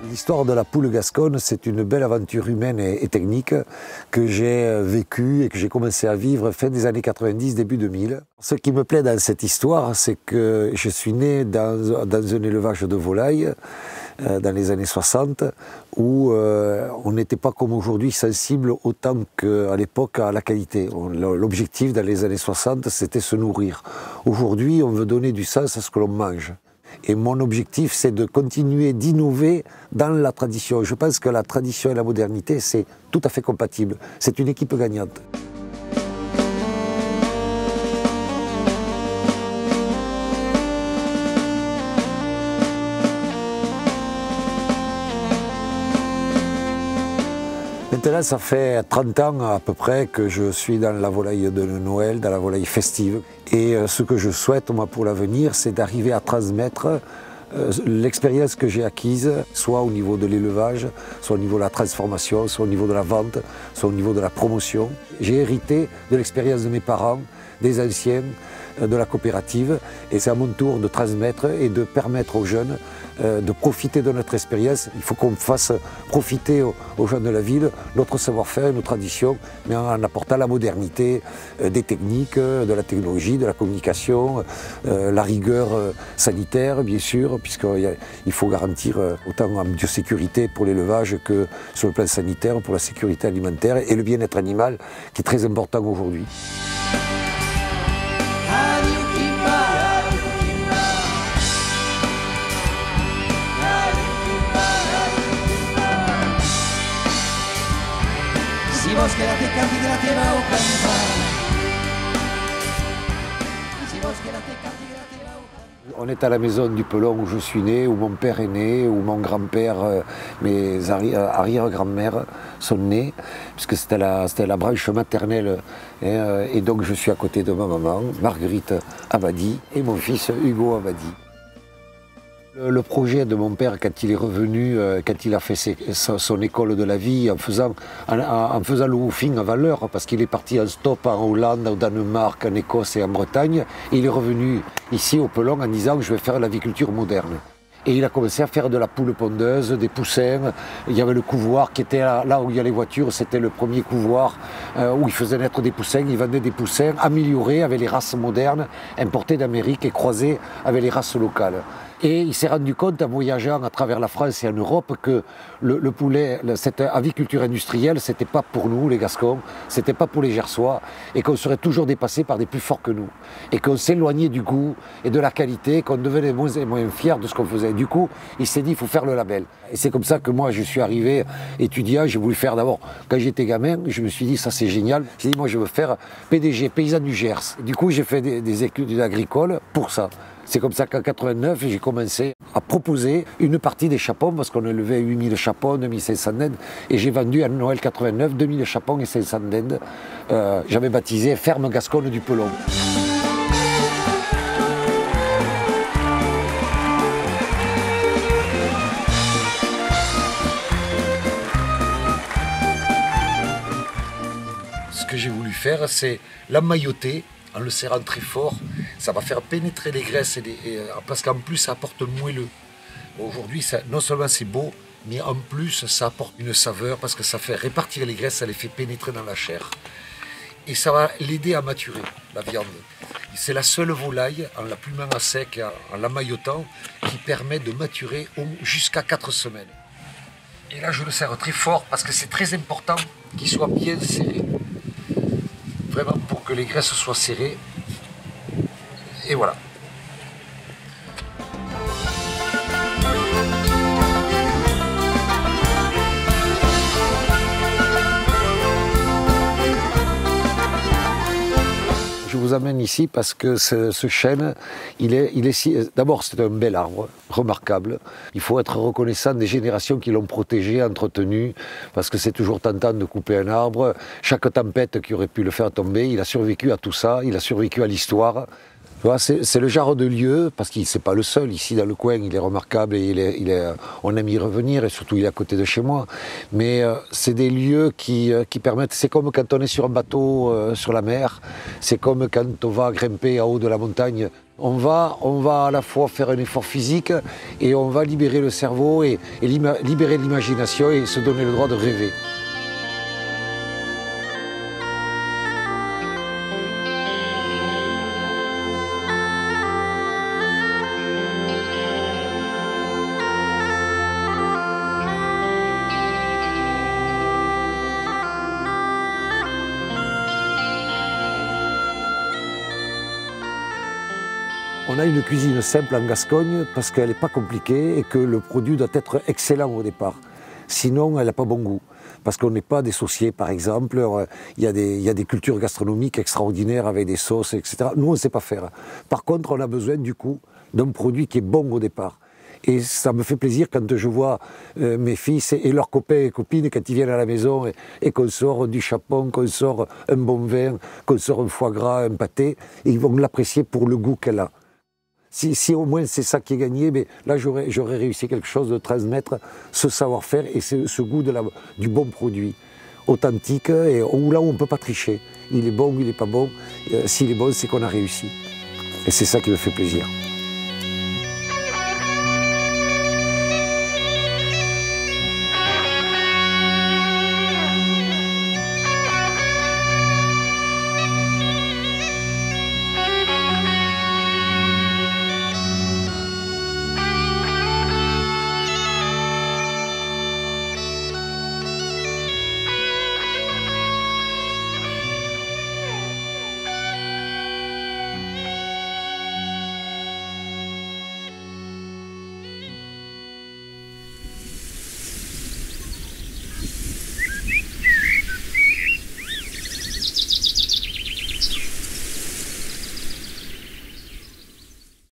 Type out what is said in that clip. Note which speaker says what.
Speaker 1: L'histoire de la poule gasconne, c'est une belle aventure humaine et technique que j'ai vécue et que j'ai commencé à vivre fin des années 90, début 2000. Ce qui me plaît dans cette histoire, c'est que je suis né dans un élevage de volailles dans les années 60 où on n'était pas comme aujourd'hui sensible autant qu'à l'époque à la qualité. L'objectif dans les années 60, c'était se nourrir. Aujourd'hui, on veut donner du sens à ce que l'on mange. Et mon objectif, c'est de continuer d'innover dans la tradition. Je pense que la tradition et la modernité, c'est tout à fait compatible. C'est une équipe gagnante. Maintenant, ça fait 30 ans à peu près que je suis dans la volaille de Noël, dans la volaille festive. Et ce que je souhaite, moi, pour l'avenir, c'est d'arriver à transmettre l'expérience que j'ai acquise, soit au niveau de l'élevage, soit au niveau de la transformation, soit au niveau de la vente, soit au niveau de la promotion. J'ai hérité de l'expérience de mes parents, des anciens, de la coopérative, et c'est à mon tour de transmettre et de permettre aux jeunes de profiter de notre expérience. Il faut qu'on fasse profiter aux jeunes de la ville notre savoir-faire et nos traditions, mais en apportant la modernité des techniques, de la technologie, de la communication, la rigueur sanitaire, bien sûr, puisqu'il faut garantir autant en biosécurité pour l'élevage que sur le plan sanitaire, pour la sécurité alimentaire et le bien-être animal, qui est très important aujourd'hui. On est à la maison du Pelon où je suis né, où mon père est né, où mon grand-père, mes arrière-grand-mères sont nés, puisque c'était la branche maternelle. Et donc je suis à côté de ma maman, Marguerite Abadi, et mon fils Hugo Abadi. Le projet de mon père, quand il est revenu, quand il a fait son école de la vie, en faisant le woofing avant l'heure, parce qu'il est parti en stop en Hollande, au Danemark, en Écosse et en Bretagne, et il est revenu ici au Pelon en disant « je vais faire l'aviculture moderne ». Et il a commencé à faire de la poule pondeuse, des poussins. Il y avait le couvoir qui était là où il y a les voitures, c'était le premier couvoir où il faisait naître des poussins. Il vendait des poussins améliorés avec les races modernes, importées d'Amérique et croisées avec les races locales. Et il s'est rendu compte en voyageant à travers la France et en Europe que le poulet, cette aviculture industrielle, c'était pas pour nous les Gascons, c'était pas pour les Gersois, et qu'on serait toujours dépassé par des plus forts que nous. Et qu'on s'éloignait du goût et de la qualité, qu'on devenait moins et moins fiers de ce qu'on faisait. Du coup, il s'est dit, il faut faire le label. Et c'est comme ça que moi, je suis arrivé étudiant, j'ai voulu faire d'abord, quand j'étais gamin, je me suis dit, ça c'est génial. J'ai dit, moi je veux faire PDG, paysan du Gers. Du coup, j'ai fait des études agricoles pour ça. C'est comme ça qu'en 89, j'ai commencé à proposer une partie des chapons, parce qu'on élevait 8000 chapons, 2500 dindes, et j'ai vendu à Noël 89 2000 chapons et 500 dindes. J'avais baptisé Ferme Gasconne du Pelon. Ce que j'ai voulu faire, c'est l'emmailloter en le serrant très fort. Ça va faire pénétrer les graisses, parce qu'en plus ça apporte le moelleux. Aujourd'hui, non seulement c'est beau, mais en plus ça apporte une saveur, parce que ça fait répartir les graisses, ça les fait pénétrer dans la chair. Et ça va l'aider à maturer, la viande. C'est la seule volaille, en la plumant à sec, en l'emmaillotant, qui permet de maturer jusqu'à 4 semaines. Et là, je le serre très fort, parce que c'est très important qu'il soit bien serré. Vraiment pour que les graisses soient serrées. Et voilà. Je vous amène ici parce que ce chêne, d'abord c'est un bel arbre, remarquable. Il faut être reconnaissant des générations qui l'ont protégé, entretenu, parce que c'est toujours tentant de couper un arbre. Chaque tempête qui aurait pu le faire tomber, il a survécu à tout ça, il a survécu à l'histoire. C'est le genre de lieu, parce qu'il n'est pas le seul, ici dans le coin, il est remarquable et on aime y revenir, et surtout il est à côté de chez moi. Mais c'est des lieux qui permettent, c'est comme quand on est sur un bateau sur la mer, c'est comme quand on va grimper en haut de la montagne. On va à la fois faire un effort physique et on va libérer le cerveau et libérer l'imagination et se donner le droit de rêver. On a une cuisine simple en Gascogne parce qu'elle n'est pas compliquée et que le produit doit être excellent au départ. Sinon, elle n'a pas bon goût. Parce qu'on n'est pas des sauciers, par exemple. Il y a des cultures gastronomiques extraordinaires avec des sauces, etc. Nous, on ne sait pas faire. Par contre, on a besoin, du coup, d'un produit qui est bon au départ. Et ça me fait plaisir quand je vois mes fils et leurs copains et copines, quand ils viennent à la maison et qu'on sort du chapon, qu'on sort un bon vin, qu'on sort un foie gras, un pâté, et ils vont l'apprécier pour le goût qu'elle a. Si au moins c'est ça qui est gagné, mais là j'aurais réussi quelque chose de transmettre ce savoir-faire et ce goût du bon produit, authentique, et là où on ne peut pas tricher. Il est bon, il n'est pas bon. S'il est bon, c'est qu'on a réussi. Et c'est ça qui me fait plaisir.